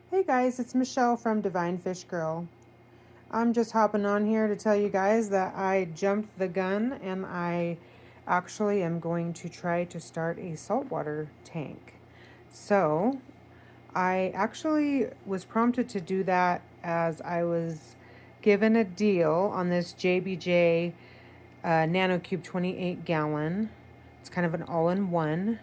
Hey guys, it's Michelle from Divine Fish Girl. I'm just hopping on here to tell you guys that I jumped the gun and I actually am going to try to start a saltwater tank. So, I actually was prompted to do that as I was given a deal on this JBJ NanoCube 28 gallon. It's kind of an all in one.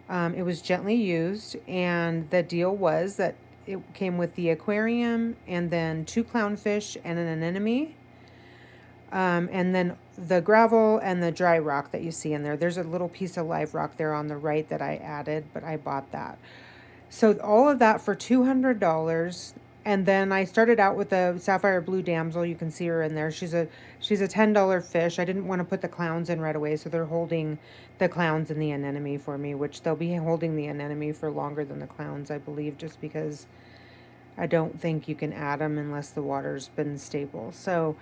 It was gently used, and the deal was that it came with the aquarium and then 2 clownfish and an anemone. And then the gravel and the dry rock that you see in there. There's a little piece of live rock there on the right that I added, but I bought that. So all of that for $200. And then I started out with a sapphire blue damsel. You can see her in there. She's a $10 fish. I didn't want to put the clowns in right away, so they're holding the clowns and the anemone for me, which they'll be holding the anemone for longer than the clowns, I believe, just because I don't think you can add them unless the water's been stable. So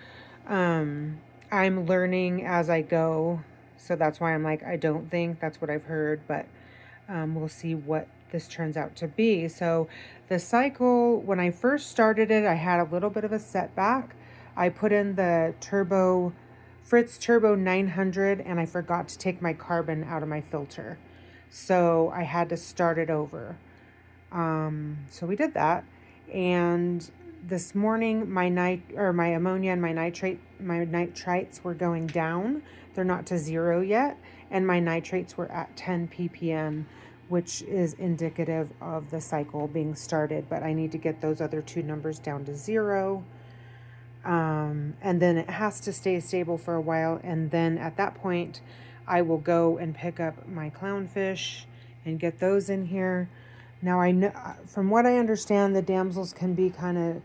I'm learning as I go. So that's why I'm like, I don't think, that's what I've heard, but we'll see what this turns out to be. So the cycle, when I first started it, I had a little bit of a setback. I put in the Fritz Turbo 900 and I forgot to take my carbon out of my filter. So I had to start it over. So we did that. And this morning my ammonia and my nitrites were going down. They're not to zero yet, and my nitrates were at 10 ppm, which is indicative of the cycle being started, but I need to get those other two numbers down to zero. And then it has to stay stable for a while, and then at that point I will go and pick up my clownfish and get those in here. Now, I know, from what I understand, the damsels can be kind of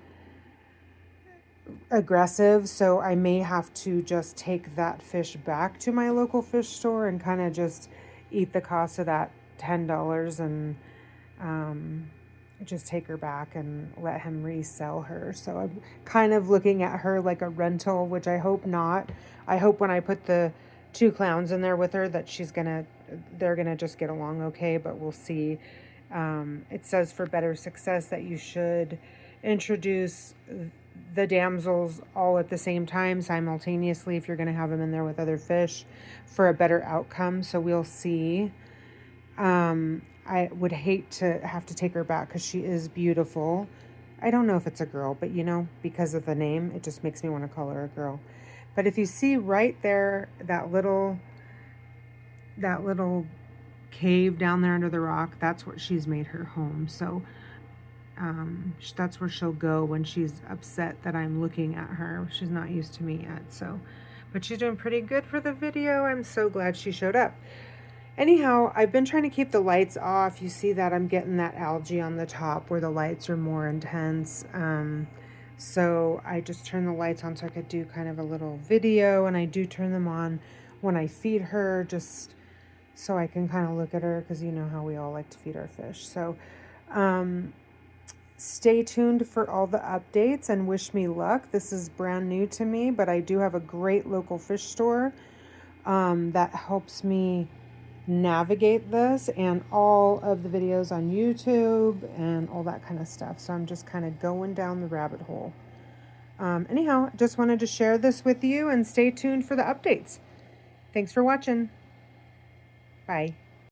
aggressive, so I may have to just take that fish back to my local fish store and kind of just eat the cost of that $10 and just take her back and let him resell her. So I'm kind of looking at her like a rental, which I hope not. I hope when I put the 2 clowns in there with her that they're gonna just get along okay, but we'll see. It says for better success that you should introduce the damsels all at the same time simultaneously if you're going to have them in there with other fish for a better outcome. So we'll see. I would hate to have to take her back because she is beautiful. I don't know if it's a girl, but because of the name, it just makes me want to call her a girl. But if you see right there, that little cave down there under the rock, that's where she's made her home. So that's where she'll go when she's upset that I'm looking at her. She's not used to me yet, so. But she's doing pretty good for the video. I'm so glad she showed up. Anyhow, I've been trying to keep the lights off. You see that I'm getting that algae on the top where the lights are more intense. So I just turn the lights on so I could do kind of a little video, and I do turn them on when I feed her, just so I can kind of look at her, because you know how we all like to feed our fish. So stay tuned for all the updates and wish me luck. This is brand new to me, but I do have a great local fish store that helps me navigate this, and all of the videos on YouTube and all that kind of stuff. So I'm just kind of going down the rabbit hole. Anyhow, just wanted to share this with you, and stay tuned for the updates. Thanks for watching. Bye.